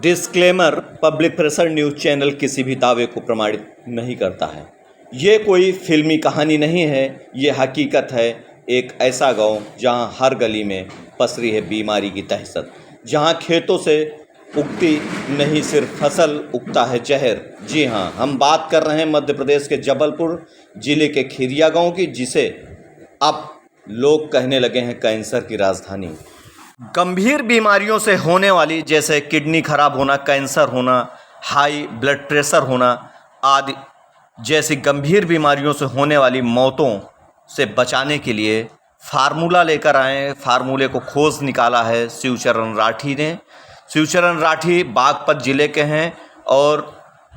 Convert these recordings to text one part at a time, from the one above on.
Disclaimer. Public pressure news channel किसी भी दावे को प्रमाणित नहीं करता है। ये कोई फिल्मी कहानी नहीं है, ये हकीकत है। एक ऐसा गांव जहां हर गली में पसरी है बीमारी की दहशत, जहां खेतों से उगती नहीं सिर्फ फसल, उगता है जहर। जी हाँ, हम बात कर रहे हैं मध्य प्रदेश के जबलपुर जिले के खिरिया गांव की, जिसे अब लोग कहने लगे हैं कैंसर की राजधानी। गंभीर बीमारियों से होने वाली, जैसे किडनी खराब होना, कैंसर होना, हाई ब्लड प्रेशर होना आदि जैसी गंभीर बीमारियों से होने वाली मौतों से बचाने के लिए फार्मूला लेकर आए। फार्मूले को खोज निकाला है शिवचरण राठी ने। शिवचरण राठी बागपत जिले के हैं और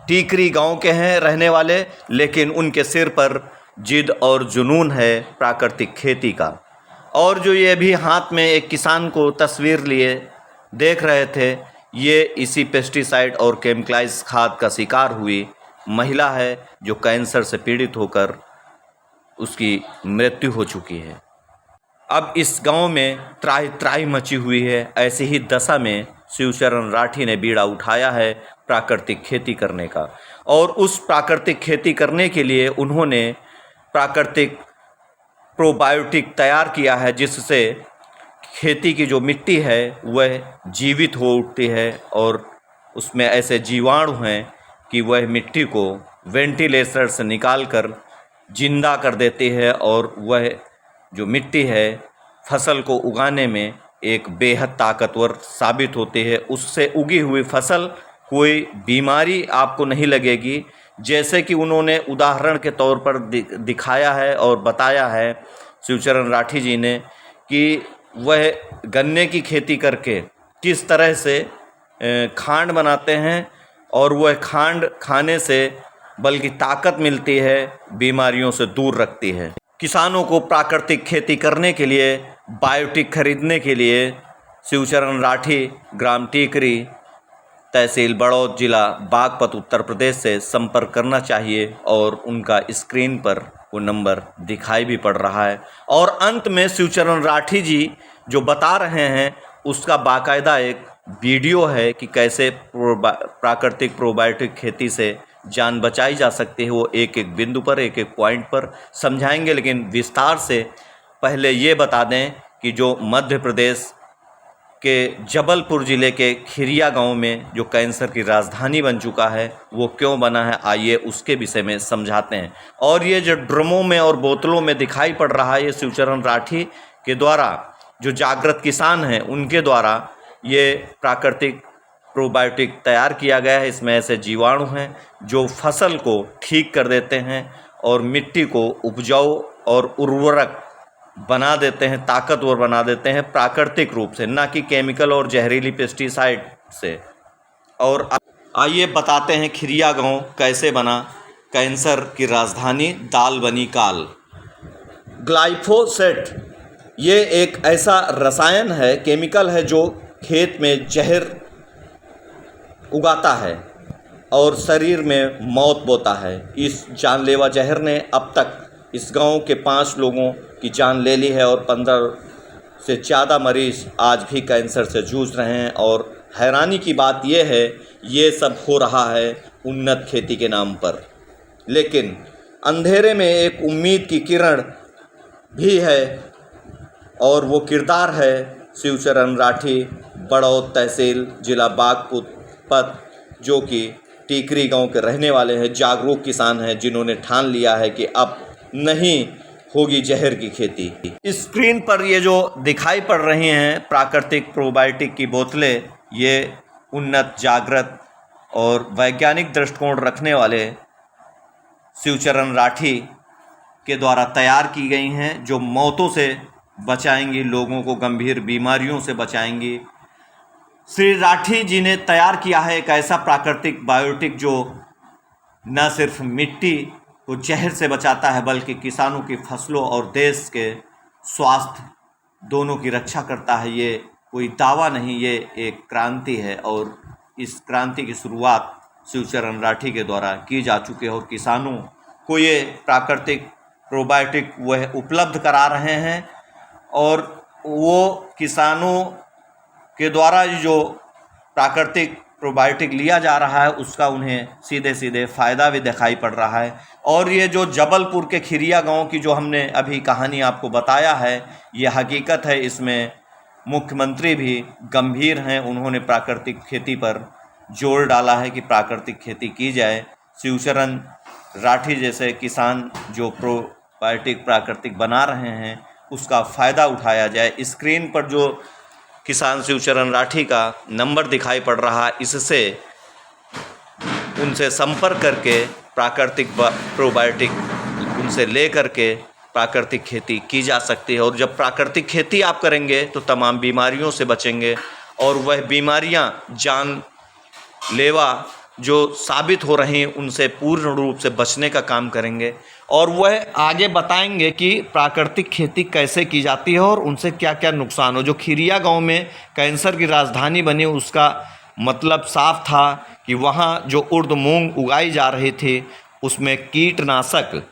टीकरी गांव के हैं रहने वाले, लेकिन उनके सिर पर जिद और जुनून है प्राकृतिक खेती का। और जो ये भी हाथ में एक किसान को तस्वीर लिए देख रहे थे, ये इसी पेस्टिसाइड और केमिकलाइज खाद का शिकार हुई महिला है, जो कैंसर से पीड़ित होकर उसकी मृत्यु हो चुकी है। अब इस गांव में त्राही त्राही मची हुई है। ऐसी ही दशा में शिवचरण राठी ने बीड़ा उठाया है प्राकृतिक खेती करने का, और उस प्राकृतिक खेती करने के लिए उन्होंने प्राकृतिक प्रोबायोटिक तैयार किया है, जिससे खेती की जो मिट्टी है वह जीवित हो उठती है और उसमें ऐसे जीवाणु हैं कि वह मिट्टी को वेंटिलेटर से निकालकर जिंदा कर देती है, और वह जो मिट्टी है फसल को उगाने में एक बेहद ताकतवर साबित होती है। उससे उगी हुई फसल कोई बीमारी आपको नहीं लगेगी, जैसे कि उन्होंने उदाहरण के तौर पर दिखाया है और बताया है शिवचरण राठी जी ने कि वह गन्ने की खेती करके किस तरह से खांड बनाते हैं, और वह खांड खाने से बल्कि ताकत मिलती है, बीमारियों से दूर रखती है। किसानों को प्राकृतिक खेती करने के लिए बायोटिक खरीदने के लिए शिवचरण राठी ग्राम टीकरी, तहसील बड़ौद, जिला बागपत, उत्तर प्रदेश से संपर्क करना चाहिए। और उनका स्क्रीन पर वो नंबर दिखाई भी पड़ रहा है। और अंत में शिवचरण राठी जी जो बता रहे हैं उसका बाकायदा एक वीडियो है कि कैसे प्राकृतिक प्रोबायोटिक खेती से जान बचाई जा सकती है। वो एक एक बिंदु पर, एक एक पॉइंट पर समझाएंगे, लेकिन विस्तार से पहले ये बता दें कि जो मध्य प्रदेश के जबलपुर ज़िले के खिरिया गांव में जो कैंसर की राजधानी बन चुका है, वो क्यों बना है, आइए उसके विषय में समझाते हैं। और ये जो ड्रमों में और बोतलों में दिखाई पड़ रहा है, ये शिवचरण राठी के द्वारा, जो जागृत किसान हैं उनके द्वारा ये प्राकृतिक प्रोबायोटिक तैयार किया गया है। इसमें ऐसे जीवाणु हैं जो फसल को ठीक कर देते हैं और मिट्टी को उपजाऊ और उर्वरक बना देते हैं, ताकतवर बना देते हैं प्राकृतिक रूप से, ना कि केमिकल और जहरीली पेस्टिसाइड से। और आइए बताते हैं खिरिया गांव कैसे बना कैंसर की राजधानी, दाल बनी काल। ग्लाइफोसेट ये एक ऐसा रसायन है, केमिकल है, जो खेत में जहर उगाता है और शरीर में मौत बोता है। इस जानलेवा जहर ने अब तक इस गांव के 5 लोगों की जान ले ली है और 15 से ज़्यादा मरीज आज भी कैंसर से जूझ रहे हैं। और हैरानी की बात यह है, ये सब हो रहा है उन्नत खेती के नाम पर। लेकिन अंधेरे में एक उम्मीद की किरण भी है, और वो किरदार है शिवचरण राठी, बड़ौद तहसील, जिला बागपत, जो कि टीकरी गांव के रहने वाले हैं, जागरूक किसान हैं, जिन्होंने ठान लिया है कि अब नहीं होगी जहर की खेती। स्क्रीन पर ये जो दिखाई पड़ रही हैं प्राकृतिक प्रोबायोटिक की बोतलें, ये उन्नत, जागृत और वैज्ञानिक दृष्टिकोण रखने वाले शिवचरण राठी के द्वारा तैयार की गई हैं, जो मौतों से बचाएंगी, लोगों को गंभीर बीमारियों से बचाएंगी। श्री राठी जी ने तैयार किया है एक ऐसा प्राकृतिक बायोटिक जो न सिर्फ मिट्टी को जहर से बचाता है, बल्कि किसानों की फसलों और देश के स्वास्थ्य दोनों की रक्षा करता है। ये कोई दावा नहीं, ये एक क्रांति है, और इस क्रांति की शुरुआत शिवचरण राठी के द्वारा की जा चुकी है। और किसानों को ये प्राकृतिक प्रोबायोटिक वह उपलब्ध करा रहे हैं, और वो किसानों के द्वारा जो प्राकृतिक प्रोबायोटिक लिया जा रहा है उसका उन्हें सीधे सीधे फ़ायदा भी दिखाई पड़ रहा है। और ये जो जबलपुर के खिरिया गांव की जो हमने अभी कहानी आपको बताया है, ये हकीकत है। इसमें मुख्यमंत्री भी गंभीर हैं, उन्होंने प्राकृतिक खेती पर जोर डाला है कि प्राकृतिक खेती की जाए। शिवचरण राठी जैसे किसान जो प्रोबायोटिक प्राकृतिक बना रहे हैं उसका फ़ायदा उठाया जाए। स्क्रीन पर जो किसान शिवचरण राठी का नंबर दिखाई पड़ रहा है, इससे उनसे संपर्क करके प्राकृतिक प्रोबायोटिक उनसे ले करके प्राकृतिक खेती की जा सकती है। और जब प्राकृतिक खेती आप करेंगे तो तमाम बीमारियों से बचेंगे और वह बीमारियां जानलेवा जो साबित हो रही हैं उनसे पूर्ण रूप से बचने का काम करेंगे। और वह आगे बताएंगे कि प्राकृतिक खेती कैसे की जाती है और उनसे क्या क्या नुकसान हो। जो खिरिया गांव में कैंसर की राजधानी बनी उसका मतलब साफ था कि वहाँ जो उर्द मूंग उगाई जा रही थी उसमें कीटनाशक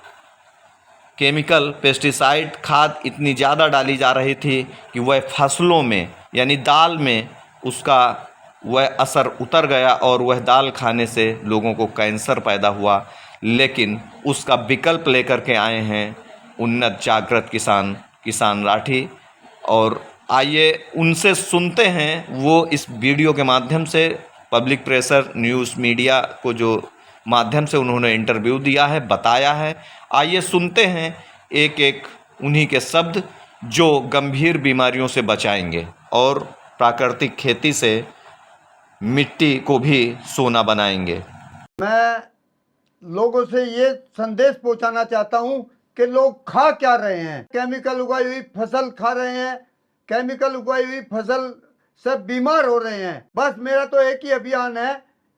केमिकल पेस्टिसाइड खाद इतनी ज़्यादा डाली जा रही थी कि वह फसलों में यानी दाल में उसका वह असर उतर गया और वह दाल खाने से लोगों को कैंसर पैदा हुआ। लेकिन उसका विकल्प लेकर के आए हैं उन्नत जागृत किसान राठी। और आइए उनसे सुनते हैं, वो इस वीडियो के माध्यम से पब्लिक प्रेशर न्यूज़ मीडिया को जो माध्यम से उन्होंने इंटरव्यू दिया है, बताया है। आइए सुनते हैं एक एक उन्हीं के शब्द जो गंभीर बीमारियों से बचाएंगे और प्राकृतिक खेती से मिट्टी को भी सोना बनाएंगे। मैं लोगों से ये संदेश पहुंचाना चाहता हूं कि लोग खा क्या रहे हैं। केमिकल उगाई हुई फसल खा रहे हैं, केमिकल उगाई हुई फसल से बीमार हो रहे हैं। बस मेरा तो एक ही अभियान है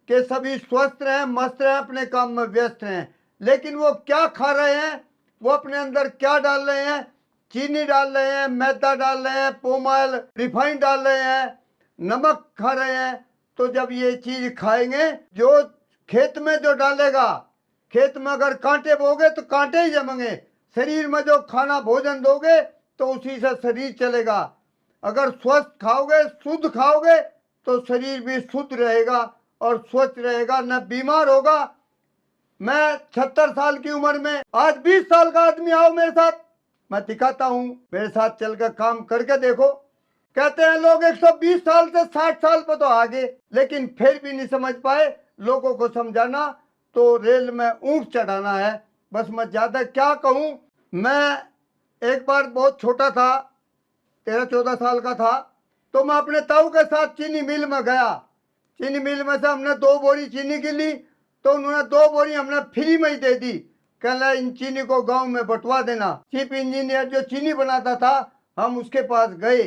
कि सभी स्वस्थ रहें, मस्त रहें, अपने काम में व्यस्त रहें। लेकिन वो क्या खा रहे हैं, वो अपने अंदर क्या डाल रहे हैं, चीनी डाल रहे हैं, मैदा डाल रहे हैं, पोम ऑयल रिफाइंड डाल रहे हैं, नमक खा रहे हैं। तो जब ये चीज खाएंगे, जो खेत में जो डालेगा, खेत में अगर कांटे बोगे तो कांटे ही जमेंगे। शरीर में जो खाना भोजन दोगे तो उसी से शरीर चलेगा। अगर स्वस्थ खाओगे, शुद्ध खाओगे तो शरीर भी शुद्ध रहेगा और स्वच्छ रहेगा, न बीमार होगा। मैं 76 साल की उम्र में आज 20 साल का आदमी आओ मेरे साथ, मैं दिखाता हूँ, मेरे साथ चलकर काम करके देखो। कहते हैं लोग 120 साल से 60 साल पर तो आगे, लेकिन फिर भी नहीं समझ पाए। लोगों को समझाना तो रेल में ऊंट चढ़ाना है। बस मैं ज्यादा क्या कहूँ। मैं एक बार बहुत छोटा था, 13-14 साल का था, तो मैं अपने ताऊ के साथ चीनी मिल में गया। चीनी मिल में से हमने 2 बोरी चीनी की ली, तो उन्होंने 2 बोरी हमने फ्री में ही दे दी। कहना इन चीनी को गांव में बंटवा देना। चीफ इंजीनियर जो चीनी बनाता था, हम उसके पास गए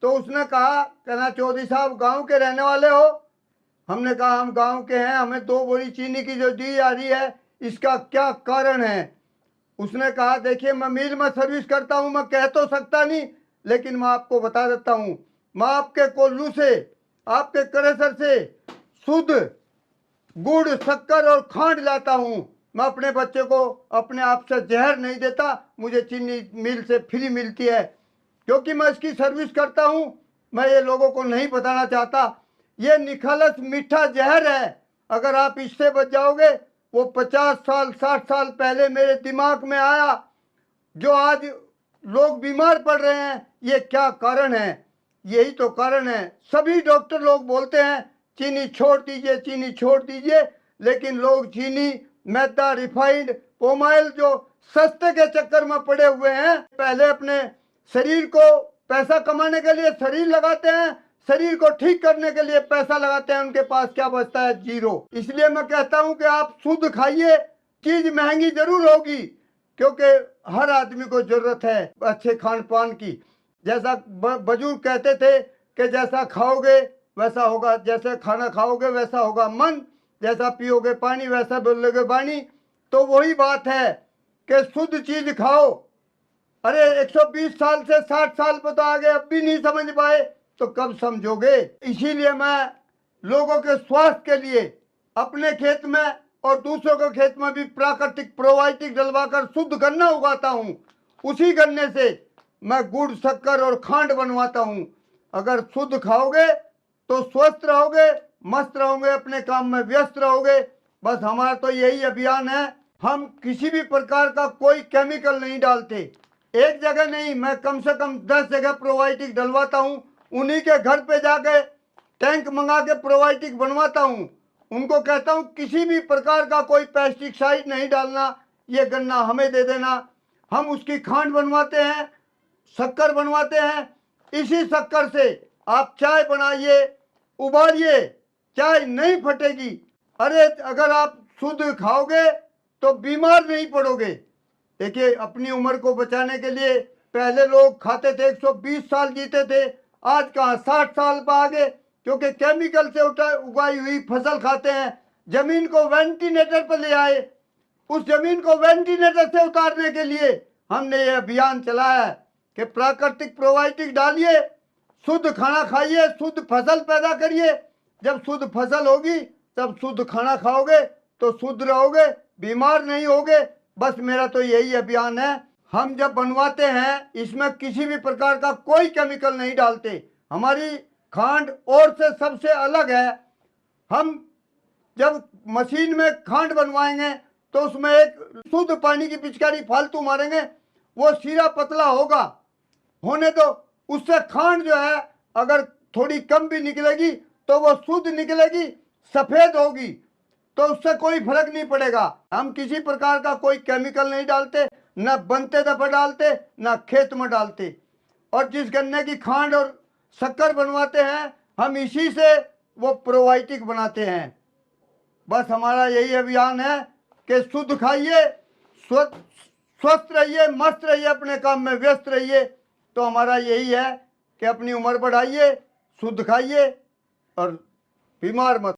तो उसने कहा, कहना चौधरी साहब गांव के रहने वाले हो? हमने कहा हम गांव के हैं, हमें 2 बोरी चीनी की जो दी जा रही है इसका क्या कारण है? उसने कहा देखिए मैं मिल में सर्विस करता हूं, मैं कह तो सकता नहीं, लेकिन मैं आपको बता देता हूं। मैं आपके कोल्लू से, आपके करेसर से शुद्ध गुड़, शक्कर और खांड लाता हूं। मैं अपने बच्चे को अपने आप से जहर नहीं देता, मुझे चीनी मिल से फ्री मिलती है क्योंकि मैं इसकी सर्विस करता हूं। मैं ये लोगों को नहीं बताना चाहता। ये निखालस मीठा जहर है। अगर आप इससे बच जाओगे, वो 50 साल 60 साल पहले मेरे दिमाग में आया। जो आज लोग बीमार पड़ रहे हैं, ये क्या कारण है? यही तो कारण है। सभी डॉक्टर लोग बोलते हैं चीनी छोड़ दीजिए, चीनी छोड़ दीजिए, लेकिन लोग चीनी, मैदा, रिफाइंड, पोम ऑयल जो सस्ते के चक्कर में पड़े हुए हैं। पहले अपने शरीर को पैसा कमाने के लिए शरीर लगाते हैं, शरीर को ठीक करने के लिए पैसा लगाते हैं, उनके पास क्या बचता है? जीरो। इसलिए मैं कहता हूं कि आप शुद्ध खाइए। चीज महंगी जरूर होगी क्योंकि हर आदमी को जरूरत है अच्छे खान पान की। जैसा बुजुर्ग कहते थे कि जैसा खाओगे वैसा होगा, जैसे खाना खाओगे वैसा होगा मन, जैसा पियोगे पानी वैसा बोलोगे वाणी। तो वही बात है कि शुद्ध चीज खाओ। अरे 120 साल से 60 साल पर तो आगे, अब भी नहीं समझ पाए तो कब समझोगे? इसीलिए मैं लोगों के स्वास्थ्य के लिए अपने खेत में और दूसरों के खेत में भी प्राकृतिक प्रोबायोटिक डलवाकर शुद्ध गन्ना उगाता हूं। उसी गन्ने से मैं गुड़, शक्कर और खांड बनवाता हूं। अगर शुद्ध खाओगे तो स्वस्थ रहोगे, मस्त रहोगे, अपने काम में व्यस्त रहोगे। बस हमारा तो यही अभियान है। हम किसी भी प्रकार का कोई केमिकल नहीं डालते। एक जगह नहीं, मैं कम से कम 10 जगह प्रोबायोटिक डलवाता हूँ। उन्हीं के घर पे जाके टैंक मंगा के प्रोबायोटिक बनवाता हूँ। उनको कहता हूँ किसी भी प्रकार का कोई पेस्टिसाइड नहीं डालना, ये गन्ना हमें दे देना। हम उसकी खांड बनवाते हैं, शक्कर बनवाते हैं। इसी शक्कर से आप चाय बनाइए, उबालिए, चाय नहीं फटेगी। अरे अगर आप शुद्ध खाओगे तो बीमार नहीं पड़ोगे। देखिए, अपनी उम्र को बचाने के लिए पहले लोग खाते थे 120 साल जीते थे, आज कहाँ 60 साल पर आ गए, क्योंकि केमिकल से उगाई हुई फसल खाते हैं। जमीन को वेंटिलेटर पर ले आए, उस जमीन को वेंटिलेटर से उतारने के लिए हमने ये अभियान चलाया है कि प्राकृतिक प्रोबायोटिक डालिए, शुद्ध खाना खाइए, शुद्ध फसल पैदा करिए। जब शुद्ध फसल होगी तब शुद्ध खाना खाओगे तो शुद्ध रहोगे, बीमार नहीं होगे। बस मेरा तो यही अभियान है। हम जब बनवाते हैं इसमें किसी भी प्रकार का कोई केमिकल नहीं डालते। हमारी खांड और से सबसे अलग है। हम जब मशीन में खांड बनवाएंगे तो उसमें एक शुद्ध पानी की पिचकारी फालतू मारेंगे, वो सीरा पतला होगा, होने दो। उससे खांड जो है अगर थोड़ी कम भी निकलेगी तो वो शुद्ध निकलेगी, सफेद होगी, तो उससे कोई फर्क नहीं पड़ेगा। हम किसी प्रकार का कोई केमिकल नहीं डालते, न बनते दफा डालते, न खेत में डालते। और जिस गन्ने की खांड और शक्कर बनवाते हैं हम इसी से वो प्रोबायोटिक बनाते हैं। बस हमारा यही अभियान है कि शुद्ध खाइए, स्वस्थ रहिए, मस्त रहिए, अपने काम में व्यस्त रहिए। तो हमारा यही है कि अपनी उम्र बढ़ाइए, शुद्ध खाइए और बीमार मत